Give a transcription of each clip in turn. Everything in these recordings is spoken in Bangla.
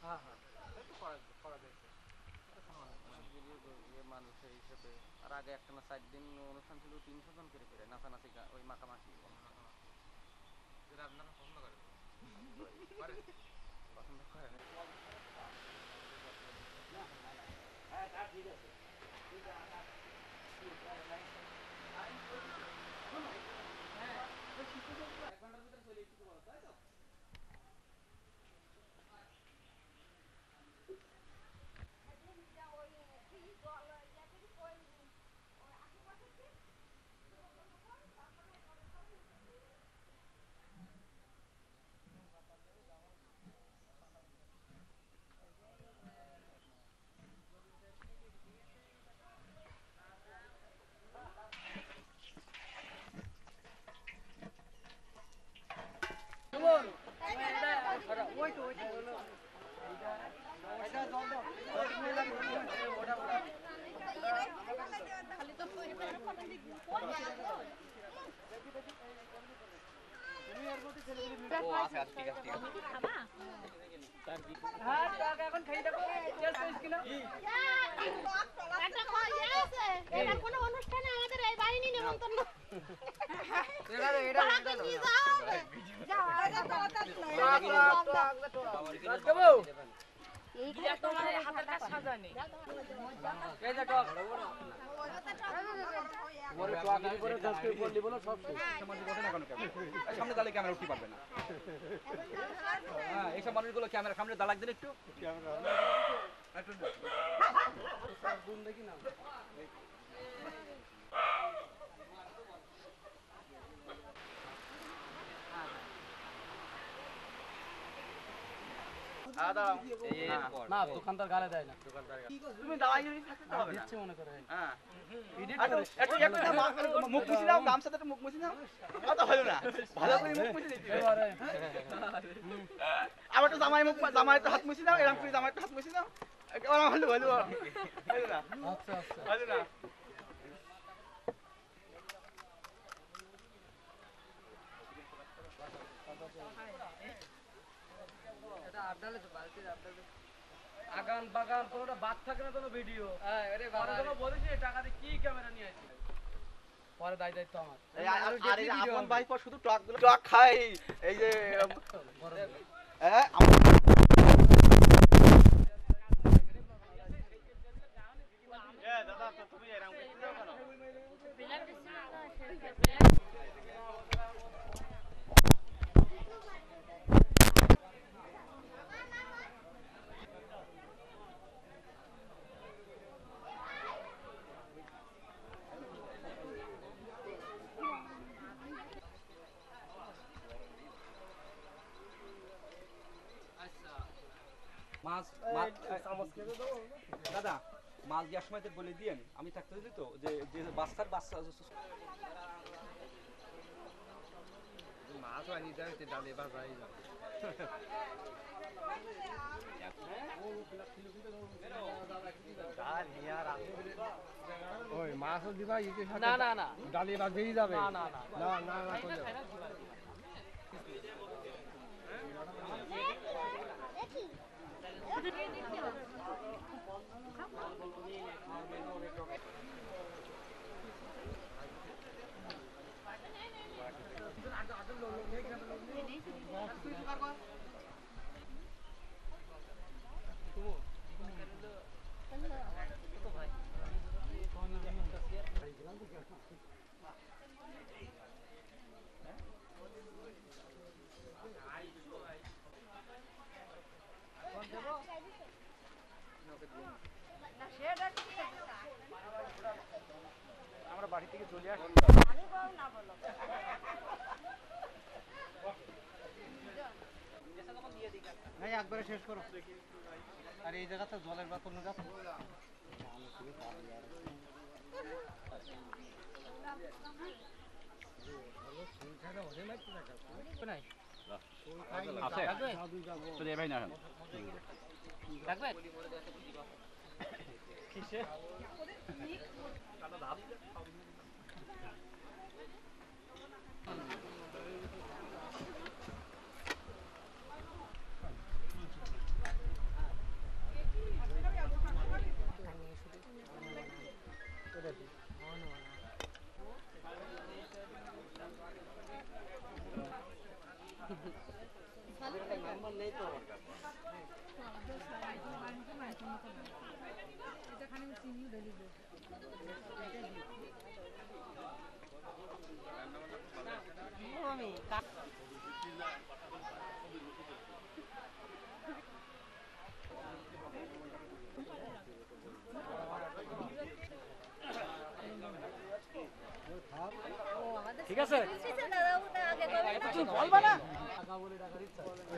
হ্যাঁ হ্যাঁ একটু করা যায় মানুষের হিসেবে আর আগে একটা না 4 দিন অনুষ্ঠান ছিল 300 জন করে করে নাচানাচি ওই মাখামাখি যেটা আপনারা পছন্দ করেন পছন্দ করেন ও আচ্ছা ঠিক আছে ঠিক আছে হ্যাঁ টাকা এখন খাই দাও চেস করিস কিনা একটা কই আছে এটা কোন অনুষ্ঠানে আমাদের এই বাহিনী নিমন্ত্রণ এটা কি যাবে যাও রাজবাবু এই যে তোমার হাতের কাজ সাজানি এই যে টক ওরে টক করে 10 করে বললি বলো সব সমাজে বসে না কেন সামনে দাঁড়িয়ে ক্যামেরা উঠতে পারবে না হ্যাঁ এইসব মানুষগুলো ক্যামেরা সামনে দাঁড়াক দিন একটু ক্যামেরা একটু গুণ দেখি না না দোকানদার গালে দেয় না তুমি দাঁড়াই থাকতে হবে না দিচ্ছে মনে করে হ্যাঁ মুখ মুছি দাও গামছাতে একটু মুখ মুছি দাও কথা হলো না ভালো করে মুখ মুছি দিতে হবে আবার তো জামাই একটু হাত মুছি দাও এরকম করে জামাই একটু হাত মুছি দাও একেবারে হলো হলো না আচ্ছা আচ্ছা হলো না এটা আড্ডালে তো বালতির আড্ডালে আগান বাগান কোনোটা বাদ থাকে না কোনো ভিডিও হ্যাঁ আরে বাবা কোনো বলিস টাকা দিয়ে কি ক্যামেরা নিয়ে আসি পরে দায়িত্ব আমার আর এই আপন ভাই পর শুধু টক খাই এই যে হ্যাঁ দাদা তুমি এরকম করতে যাও কেন মাছ দাদা মাছ দেওয়ার সময় তো বলে দিয়েন আমি থাকতে দিই তো যে যে বাচ্চা মাছ আনি দেয় ডালে বাজাই ওই মাছ দিবা না না না ডালে বাজেই যাবে না না না না না না করলে আমরা বাড়ি থেকে চলে আসি ভাই একবারে শেষ করো আর এই জায়গাতে জলের বোতল নিয়ে যাও চলে ভাই না রাখবেন আছে তুমি বলবা না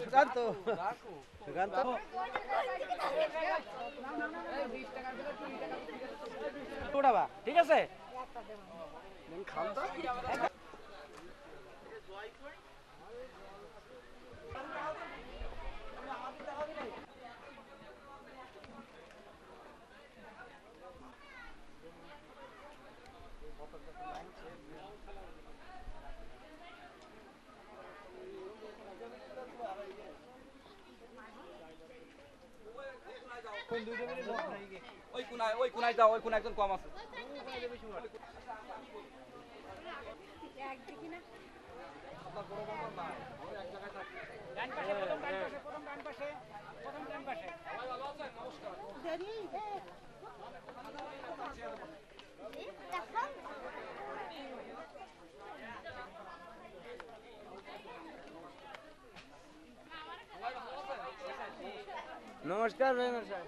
সুকান্ত সুকান্ত উঠাবা ঠিক আছে ওই কোনায় যাও, ওই কোনায় একজন কম আছে। নমস্কার মেম্বার সাহেব।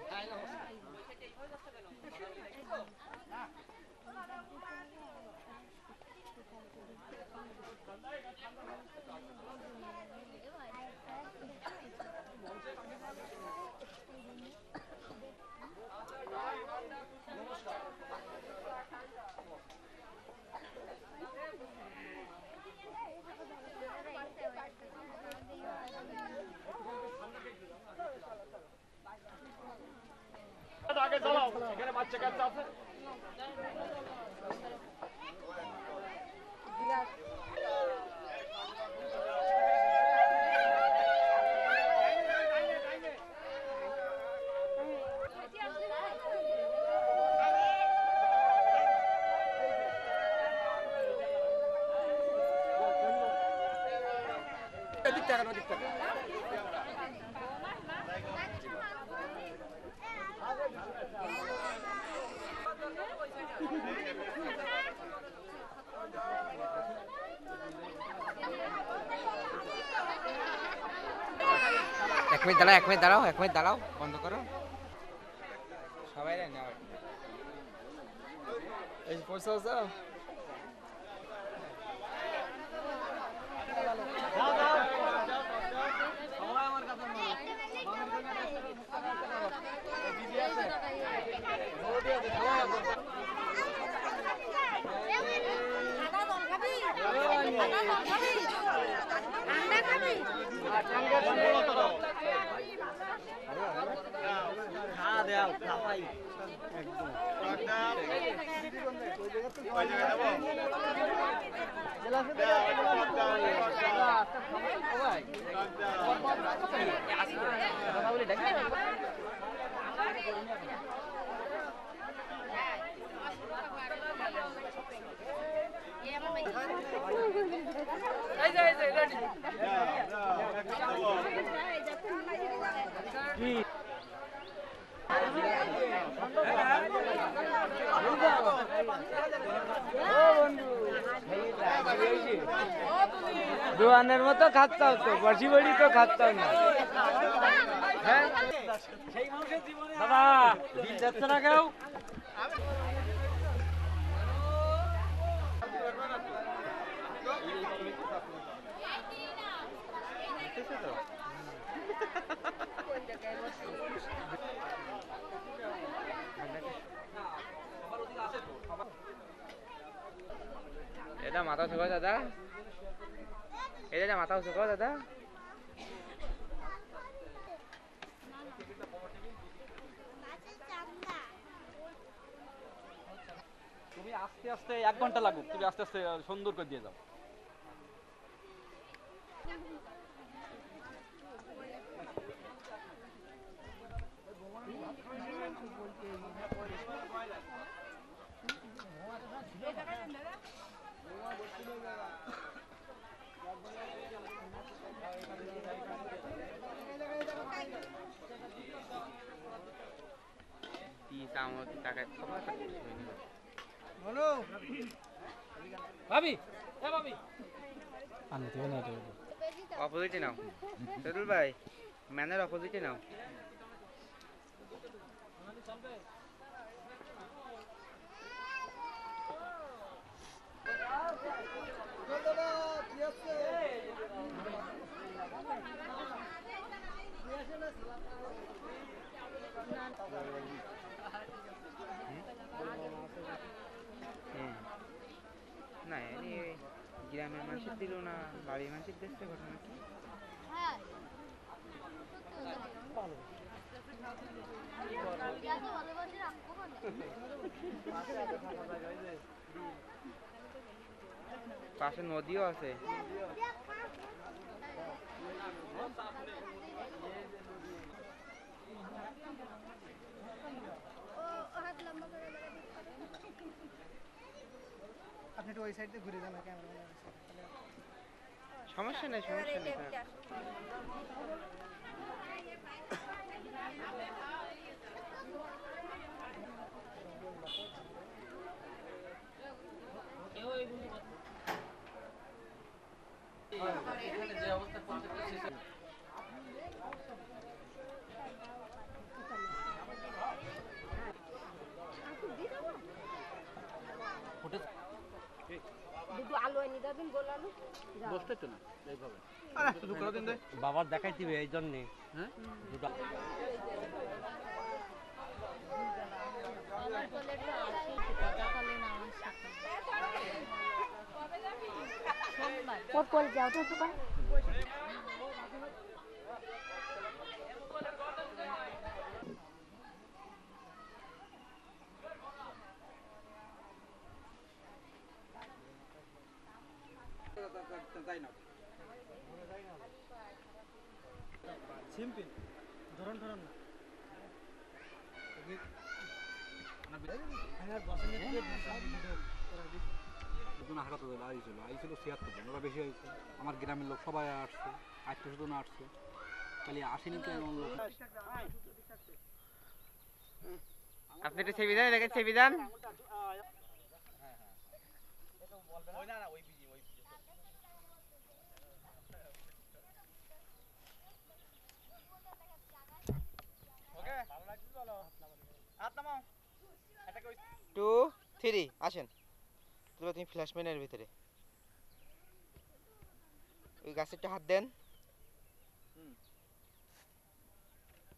আগে চালাও, এখানে বাচ্চা কাচ্চা আছে। এদিক থেকে, ওদিক থেকে। এক মিনিট দাঁড়াও, বন্ধ করো সবাই রে নাও। এই পয়সা আছে দোয়ানের মতো খাচ্ছাও তো, বসি বড়ি তো খাচ্ছাও না। দাদা বিল যাচ্ছে না কেউ? এটা মাথা উঁচু দাদা, এটা মাথা উঁচু দাদা। তুমি আস্তে আস্তে 1 ঘন্টা লাগুক, তুমি আস্তে আস্তে সুন্দর করে দিয়ে যাও। ভাবি, এ ভাবি, অপোজিটে নাও সেদুল ভাই, ম্যানের অপোজিটে নাও। গ্রামের মানুষের দিল না বাড়ির মানুষের দেখতে ঘটনা কি হ্যাঁ এত ভালোবাসি রাখবো না পাশে নদীও আছে আপনি একটু ওই সাইড দিয়ে ঘুরে যান না ক্যামেরা সমস্যা নেই সমস্যা নেই স্যার। এখানে যে অবস্থা কনসেপ্ট শেষ দুটো আলু এনে দেবেন গোল আলু বসতে তো না এইভাবে শুধু করে দিন বাবার দেখাই দিবে এই জন্যে হ্যাঁ দুটো আমার কোলে তো আসি কথা বলে না আমার সাথে সোমবার ওর কোল যাও তো তো তাই না সিম্পল ধরন ধরন না আর বসে নিয়ে দুজন হাঁটাতে দিল আইছিল 76 জন ওরা বেশি হয়েছে আমার গ্রামের লোক সবাই আসছে আত্মীয় স্বজন আসছে খালি আসেনি তো এমন লোক আপনি একটা ছবি দেন দেখেন ছবি দেন টু থ্রি আসেন তারপর তুমি ফ্ল্যাশম্যানের ভিতরে ওই গাছেরটা হাত দেন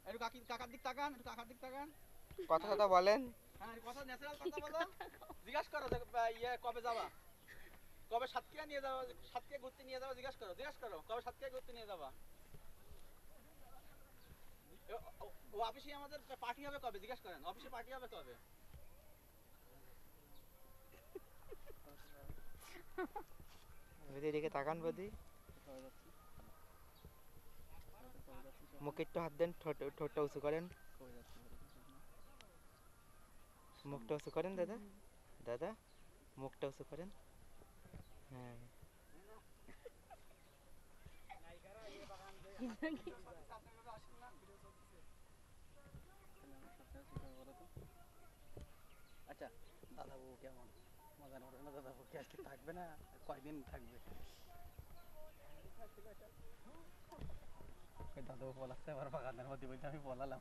একটু কাকার দিক তাকান একটু কাকার দিক তাকান কথা কথা বলেন হ্যাঁ কথা ন্যাচারাল কথা বলো জিজ্ঞাসা করো ইয়ে কবে যাবা কবে সাতক্ষীরা নিয়ে যাবা সাতক্ষীরা ঘুরতে নিয়ে যাবা জিজ্ঞাসা করো কবে সাতক্ষীরা ঘুরতে নিয়ে যাবা ও অফিসে আমাদের পার্টি হবে কবে জিজ্ঞাসা করেন অফিসে পার্টি হবে কবে এদিকে তাকান বদি মুখে একটু হাত দেন ঠোঁটটা উঁচু করেন মুখটা উঁচু করেন দাদা দাদা মুখটা উঁচু করেন হ্যাঁ আচ্ছা দাদা বউ কেমন মজা করে না দাদা বউ কি আজকে থাকবে না কয়দিন থাকবে দাদা বউ বলাচ্ছে আমার বাগানের মধ্যে বলতে আমি বলালাম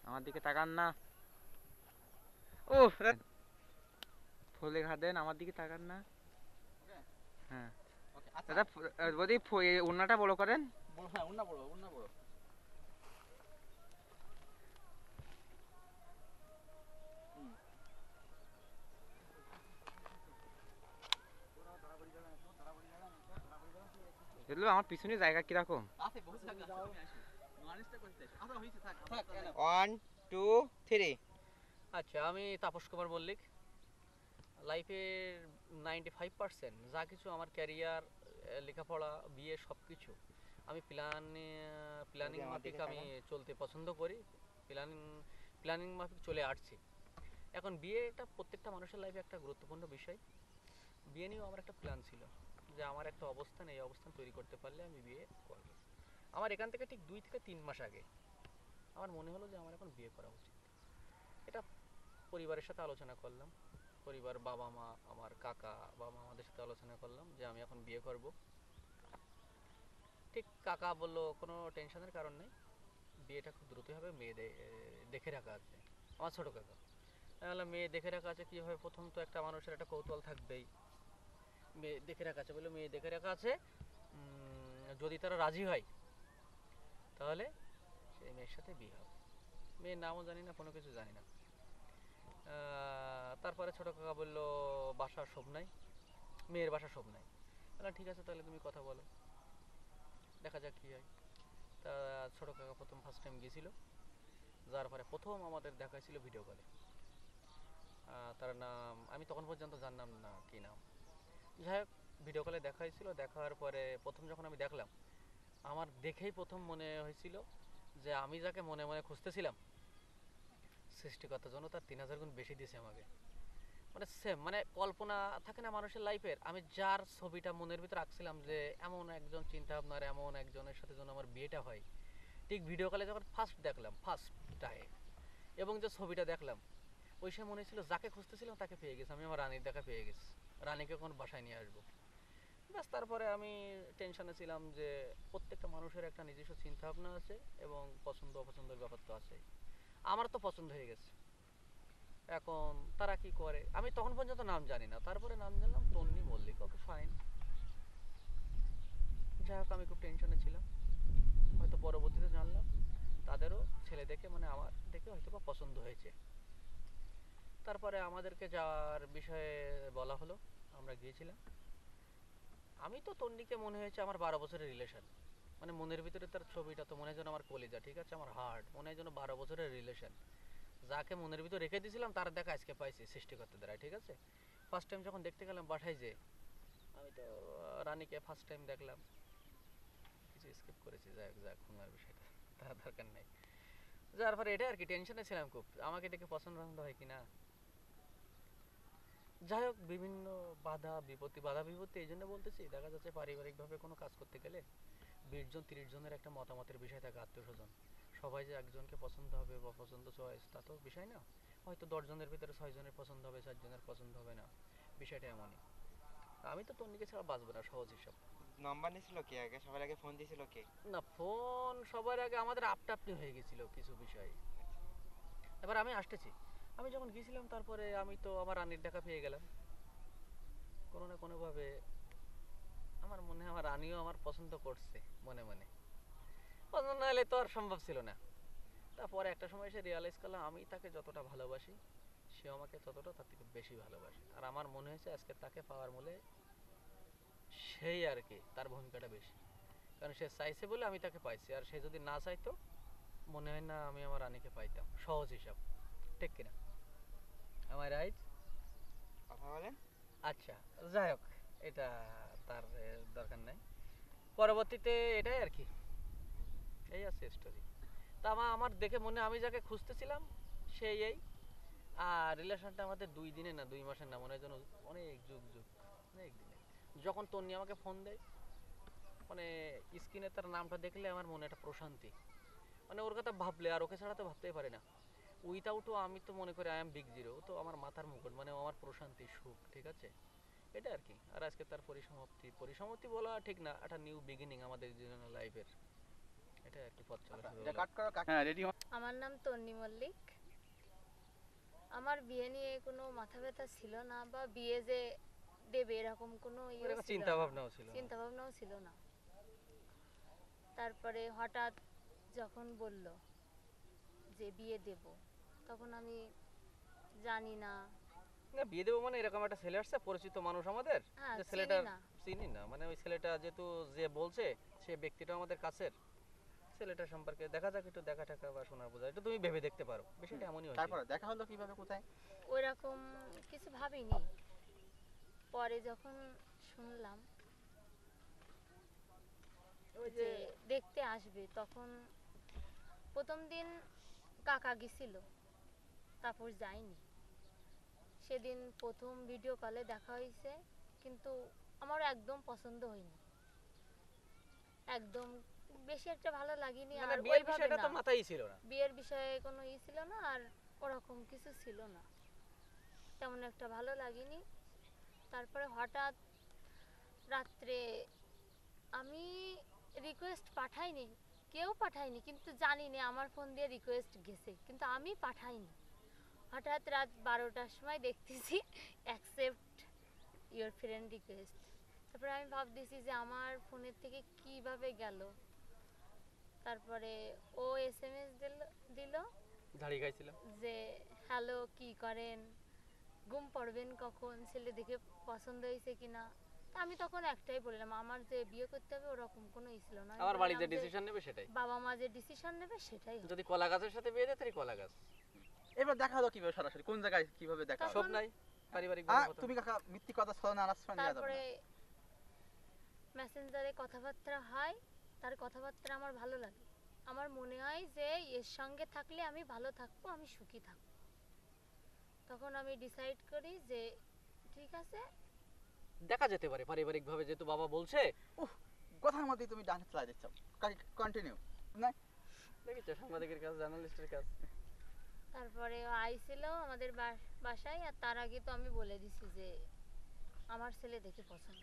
আমার দিকে তাকান না ও ফুলে ঘা দেন আমার দিকে তাকান না হ্যাঁ দাদা বদি ওড়নাটা বড় করেন হ্যাঁ উন্না বড় দেখলো আমার পিছনে জায়গা কিরকম আছে বহুত জায়গা আমি আসি মানুষটা করতে আমরা হইছে থাক 1 2 3 আচ্ছা আমি তাপস কুমার মল্লিক লাইফের 95% যা কিছু আমার ক্যারিয়ার লেখাপড়া বিয়ে সব কিছু আমি প্ল্যানিং মাফিক আমি চলতে পছন্দ করি প্ল্যানিং মাফিক চলে আসছি এখন বিয়েটা প্রত্যেকটা মানুষের লাইফে একটা গুরুত্বপূর্ণ বিষয় বিয়ে নিয়েও আমার একটা প্ল্যান ছিল যে আমার একটা অবস্থান এই অবস্থান তৈরি করতে পারলে আমি বিয়ে করব আমার এখান থেকে ঠিক 2 থেকে 3 মাস আগে আমার মনে হলো যে আমার এখন বিয়ে করা উচিত এটা পরিবারের সাথে আলোচনা করলাম পরিবার বাবা মা আমার কাকা বাবা আমাদের সাথে আলোচনা করলাম যে আমি এখন বিয়ে করব ঠিক কাকা বলল কোনো টেনশনের কারণ নেই বিয়েটা খুব দ্রুতই হবে মেয়ে দেখে রাখা আছে আমার ছোট কাকা আমি বললাম মেয়ে দেখে রাখা আছে কীভাবে প্রথম তো একটা মানুষের একটা কৌতূহল থাকবেই মেয়ে দেখে রাখা আছে বলে মেয়ে দেখে রাখা আছে যদি তারা রাজি হয় তাহলে সেই মেয়ের সাথে বিয়ে হবে মেয়ের নামও জানি না কোনো কিছু জানি না তারপরে ছোট কাকা বলল বাসা সব নাই, মেয়ের বাসা সব নাই। বললাম ঠিক আছে তাহলে তুমি কথা বলো, দেখা যাক কী হয়। তা ছোট কাকা প্রথম ফার্স্ট টাইম গিয়েছিল, যার পরে প্রথম আমাদের দেখা ছিল ভিডিও কলে। তার নাম আমি তখন পর্যন্ত জানলাম না কী নাম। যাই হোক, ভিডিও কলে দেখা হয়েছিল। দেখার পরে প্রথম যখন আমি দেখলাম, আমার দেখেই প্রথম মনে হয়েছিল যে আমি যাকে মনে মনে খুঁজতেছিলাম, সৃষ্টিকর্তা জন্য তার 3000 গুণ বেশি দিয়েছে আমাকে। মানে সেম, মানে কল্পনা থাকে না মানুষের লাইফের, আমি যার ছবিটা মনের ভিতরে আঁকছিলাম যে এমন একজন চিন্তা ভাবনার এমন একজনের সাথে যেন আমার বিয়েটা হয়, ঠিক ভিডিও কলে যখন ফার্স্ট দেখলাম, ফার্স্ট টাইম, এবং যে ছবিটা দেখলাম, ওই সময় মনে ছিল যাকে খুঁজতেছিলাম তাকে পেয়ে গেছি। আমি আমার রানীর দেখা পেয়ে গেছি, রানীকে কোন বাসায় নিয়ে আসবো। ব্যাস, তারপরে আমি টেনশনে ছিলাম যে প্রত্যেকটা মানুষের একটা নিজস্ব চিন্তা ভাবনা আছে এবং পছন্দ অপছন্দের ব্যাপার তো আছে। আমার তো পছন্দ হয়ে গেছে, এখন তারা কি করে আমি তখন পর্যন্ত নাম জানি না। তারপরে নাম জানলাম তন্নি মল্লিক, ওকে ফাইন। যাই হোক, আমি খুব টেনশনে ছিলাম। হয়তো পরবর্তীতে জানলাম তাদেরও ছেলে দেখে, মানে আমার দেখে হয়তো বা পছন্দ হয়েছে। তারপরে আমাদেরকে যাওয়ার বিষয়ে বলা হলো, আমরা গিয়েছিলাম। আমি তো তন্নিকে মনে হয়েছে আমার 12 বছরের রিলেশন, মানে মনের ভিতরে তার ছবিটা তো মনে হয় যেন আমার কলিজা, ঠিক আছে, আমার হার্ট, মনে হয় যেন 12 বছরের রিলেশন। যাকে মনের ভিতরে রেখে দিয়েছিলাম তার দেখা আজকে পাইছি সৃষ্টিকর্তা দ্বারা, ঠিক আছে। ফার্স্ট টাইম যখন দেখতে গেলাম বাসায়, যে আমি তো রানীকে ফার্স্ট টাইম দেখলাম, কিছু স্কিপ করেছি, যাই হোক যাক, খুলনার বিষয়টা তার দরকার নেই। যার পরে এটা আর কি, টেনশনে ছিলাম খুব, আমাকে দেখে পছন্দ হয় কিনা। যাই হোক, বিভিন্ন বাধা বিপত্তি এই জন্য বলতেছি, দেখা যাচ্ছে পারিবারিকভাবে কোনো কাজ করতে গেলে 20 জন 30 জনের একটা মতামতের বিষয় থাকে, আত্মীয় স্বজন সবাই যে একজনকে পছন্দ হবে বা পছন্দ চয়েস তা তো বিষয় না। হয়তো 10 জনের ভিতরে 6 জনের পছন্দ হবে, 4 জনের পছন্দ হবে না, বিষয়টা এমনই। আমি তো তন্নিকে ছাড়া বাঁচবো না, সহজ হিসাব। নাম্বার নিয়েছিল কে আগে, সবার আগে ফোন দিয়েছিল কে? না, ফোন সবার আগে আমাদের আপটাপনি হয়ে গেছিল কিছু বিষয়। এবার আমি আসতেছি, আমি যখন গিয়েছিলাম তারপরে আমি তো আমার রানীর দেখা পেয়ে গেলাম। কোনো না কোনোভাবে আমার মনে হয় আমার রানীও আমার পছন্দ করছে মনে মনে, পছন্দ না হলে তো আর সম্ভব ছিল না। তারপরে একটা সময় এসে রিয়ালাইজ করলাম আমি তাকে যতটা ভালোবাসি সে আমাকে ততটা তার থেকে বেশি ভালোবাসে। আর আমার মনে হয়েছে আজকে তাকে পাওয়ার মূলে সেই আর কি তার ভূমিকাটা বেশি, কারণ সে চাইছে বলে আমি তাকে পাইছি। আর সে যদি না চাইতো মনে হয় না আমি আমার রানীকে পাইতাম, সহজ হিসাব, ঠিক কিনা? আমার রাইট? কথা বলেন। আচ্ছা, যাই হোক, এটা তার দরকার নাই। পরবর্তীতে এটাই আর কি, এই আছে স্টোরি। তা আমার দেখে মনে আমি যাকে খুঁজতেছিলাম সেই এই। আর রিলেশনটা আমাদের 2 দিনে না 2 মাসের না, মনে হয় যেন অনেক যুগ অনেক দিনে। যখন তন্নি আমাকে ফোন দেয়, মানে স্ক্রিনে তার নামটা দেখলে আমার মনে একটা প্রশান্তি, মানে ওর কথা ভাবলে আর ওকে ছাড়া তো ভাবতেই পারি না। উইথাউটও আমি তো মনে করি আই এম বিগ জিরো, তো আমার মাথার মুকুট, মানে আমার প্রশান্তি সুখ, ঠিক আছে, এটা আর কি। আর আজকে তার পরিসমাপ্তি বলা ঠিক না, একটা নিউ বিগিনিং আমাদের জীবনের লাইফের, এটা আর কি পথ চলা শুরু এটা হলো। কাট করো, হ্যাঁ রেডি। আমার নাম তন্নি মল্লিক। আমার বিয়ে নিয়ে কোনো মাথা ব্যথা ছিল না, বা বিয়ে যে দেবে এরকম কোনো এরকম চিন্তা ভাবনাও ছিল না। চিন্তা ভাবনাও ছিল না। তারপরে হঠাৎ যখন বলল যে বিয়ে দেব, তখন আমি জানি না, না, বিয়ে দেবো মানে এরকম একটা ছেলে আসছে, পরিচিত মানুষ আমাদের, হ্যাঁ, যে চিনি ছেলেটার না। চিনি না, মানে ওই ছেলেটা যেহেতু যে বলছে সে ব্যক্তিটা আমাদের কাছের, ছেলেটা সম্পর্কে দেখা যাক, একটু দেখা টাকা বা শোনা বোঝা একটু তুমি ভেবে দেখতে পারো, বিষয়টা এমনই হয়েছে। তারপরে দেখা হলো কিভাবে, কোথায়? ওইরকম কিছু ভাবিনি। পরে যখন শুনলাম যে দেখতে আসবে, তখন প্রথম দিন কাকা গেছিল, তারপর যাইনি। সেদিন প্রথম ভিডিও কলে দেখা হয়েছে, কিন্তু আমার একদম পছন্দ হয়নি, একদম বেশি একটা ভালো লাগেনি। মানে আর বিয়ের ওইভাবে বিষয়টা তো না, মাথায় ছিল না। বিয়ের বিষয়ে কোনো ছিল না, আর ওরকম কিছু ছিল না, তেমন একটা ভালো লাগেনি। তারপরে হঠাৎ রাত্রে, আমি রিকোয়েস্ট পাঠাইনি, কেউ পাঠায়নি, কিন্তু জানি না আমার ফোন দিয়ে রিকোয়েস্ট গেছে, কিন্তু আমি পাঠাইনি। হঠাৎ রাত 12টার সময় দেখতেছি অ্যাকসেপ্ট ইওর ফ্রেন্ড রিকোয়েস্ট। তারপরে আমি ভাবতেছি যে আমার ফোনের থেকে কিভাবে গেল। তারপরে ও SMS দিল, ঝাড়ি খাইছিলাম। যে হ্যালো কি করেন, ঘুম পড়বেন কখন, ছেলে দেখে পছন্দ হয়েছে কিনা। তা আমি তখন একটাই বললাম, আমার যে বিয়ে করতে হবে ওরকম কোনো ই ছিল না। আমি আমার বাড়ি যে বললাম যে ডিসিশন নেবে সেটাই। বাবা মা যে ডিসিশন নেবে সেটাই হবে। যদি কলা গাছের সাথে বিয়ে দেয় তাহলে কলা গাছ। এবার দেখা হলো কিভাবে সরাসরি কোন জায়গায় কিভাবে দেখা হলো? সব নাই পারিবারিক ভাবে কথা। তুমি কাকা মিথ্যে কথা ছলনা আশ্রয় নেওয়া যাবে তারপরে না। মেসেঞ্জারে কথাবার্তা হয়, তার কথাবার্তা আমার ভালো লাগে। আমার মনে হয় যে এর সঙ্গে থাকলে আমি ভালো থাকবো, আমি সুখী থাকবো। তখন আমি ডিসাইড করি যে ঠিক আছে দেখা যেতে পারে পারিবারিক ভাবে, যেহেতু বাবা বলছে। কথার মধ্যেই তুমি ডান চালাই দিচ্ছ। কন্টিনিউ। না দেখিছো সাংবাদিকের কাজ, জার্নালিস্টের কাজ। তারপরে ও আইছিল আমাদের বাসায়, আর তার আগে তো আমি বলে দিছি যে আমার ছেলে দেখে পছন্দ।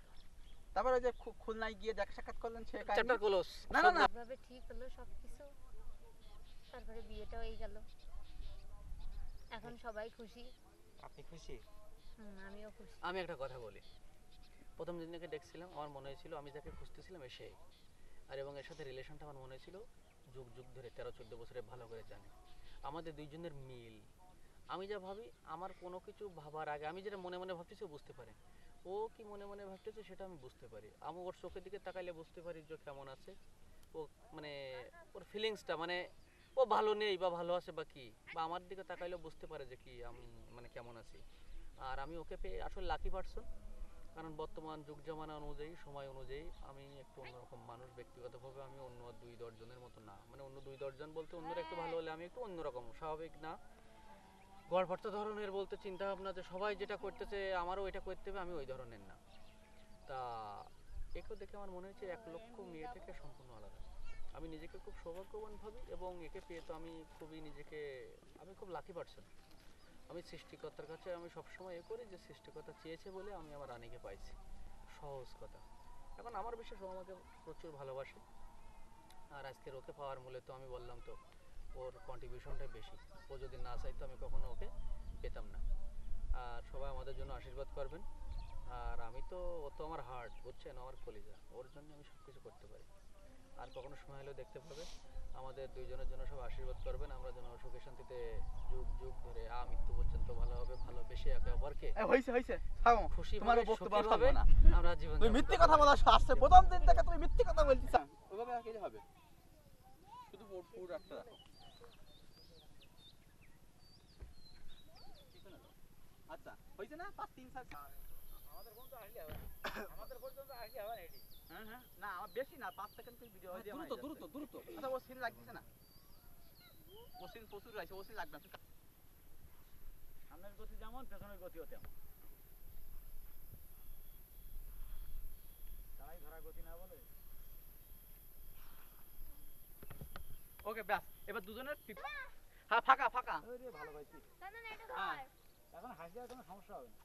তারপর ওই যে খুলনায় গিয়ে দেখা সাক্ষাৎ করলেন সে কাহিনী? Chapter close. না না না এভাবে ঠিক হলো সবকিছু। তারপরে বিয়েটা হয়ে গেল, এখন সবাই খুশি। আপনি খুশি? আমিও খুশি। আমি একটা কথা বলি, প্রথম দিনকে দেখছিলাম আমার মনে হয়েছিল আমি যাকে খুঁজতেছিলাম এসে, আর এবং এর সাথে রিলেশনটা আমার মনে হয়েছিল যুগ যুগ ধরে 13-14 বছরে ভালো করে জানে। আমাদের দুইজনের মিল, আমি যা ভাবি আমার কোনো কিছু ভাবার আগে আমি যেটা মনে মনে ভাবতেছি ও বুঝতে পারে, ও কি মনে মনে ভাবতেছে সেটা আমি বুঝতে পারি। আমি ওর চোখের দিকে তাকাইলে বুঝতে পারি যে কেমন আছে ও, মানে ওর ফিলিংসটা, মানে ও ভালো নেই বা ভালো আছে বা কি, বা আমার দিকে তাকাইলেও বুঝতে পারে যে কি আমি মানে কেমন আছি। আর আমি ওকে পেয়ে আসলে লাকি পারসন, কারণ বর্তমান যুগ জামানা অনুযায়ী, সময় অনুযায়ী আমি একটু অন্যরকম মানুষ। ব্যক্তিগতভাবে আমি অন্য 2-10 জনের মতো না, মানে অন্য 2-10 জন বলতে অন্যরা একটু ভালো হলে আমি একটু অন্যরকম, স্বাভাবিক না গড়পড়তা ধরনের বলতে চিন্তা ভাবনা যে সবাই যেটা করতেছে আমারও এটা করতে হবে, আমি ওই ধরনের না। তা একে দেখে আমার মনে হচ্ছে 1 লক্ষ মেয়ে থেকে সম্পূর্ণ আলাদা। আমি নিজেকে খুব সৌভাগ্যবান ভাবি এবং একে পেয়ে তো আমি খুবই নিজেকে, আমি খুব লাকি পারসন। আমি সৃষ্টিকর্তার কাছে আমি সবসময় এ করি যে সৃষ্টিকর্তা চেয়েছে বলে আমি আমার রানীকে পাইছি, সহজ কথা। এখন আমার বিশ্বাস ও আমাকে প্রচুর ভালোবাসে, আর আজকের ওকে পাওয়ার মূলে তো আমি বললাম তো ওর কন্ট্রিবিউশনটাই বেশি। ও যদি না চাইতো আমি কখনো ওকে পেতাম না। আর সবাই আমাদের জন্য আশীর্বাদ করবেন। আর আমি তো, ও তো আমার হার্ট, বুঝছেন, আমার কলিজা, ওর জন্য আমি সব কিছু করতে পারি। আর কখনো সময় হলেও দেখতে পাবে, আমাদের দুইজনের জন্য সব আশীর্বাদ করবেন, আমরা যেন সুখে শান্তিতে যুগ যুগ ধরে মৃত্যু পর্যন্ত ভালোভাবে ভালোবেসে একে অপরকে হইছে থামো। খুশি তোমার ভাবে বক্তব্য সুখী শুনবো ভাবে না। আমরা জীবন তুমি মিথ্যে কথা বলা আসছে প্রথম দিন থেকে, তুমি মিথ্যে কথা বলতেছ। ওইভাবে আর কি হবে? শুধু পুরো রাখতে রাখো। আচ্ছা হইছে না? 5-3-4 আমাদের পর্যন্ত আসলে হবে। আমাদের পর্যন্ত আসলে হবে না এটি। হ্যাঁ হ্যাঁ, না আমার বেশি না, 5 সেকেন্ড করে ভিডিও হয়ে যাবে। দ্রুত। আচ্ছা ও সিন লাগতেছে না, ও সিন প্রচুর আছে, ও সিন লাগবে না। সামনের গতি যেমন পেছনের গতিও তেমন। তাই ধরা গতি না বলে। ওকে ব্যাস, এবার দুজনের হ্যাঁ ফাঁকা। ওই রে ভালো পাইছি। না না না, এটা হ্যাঁ। হয়। এখন হাসি আর কোনো সমস্যা হবে না।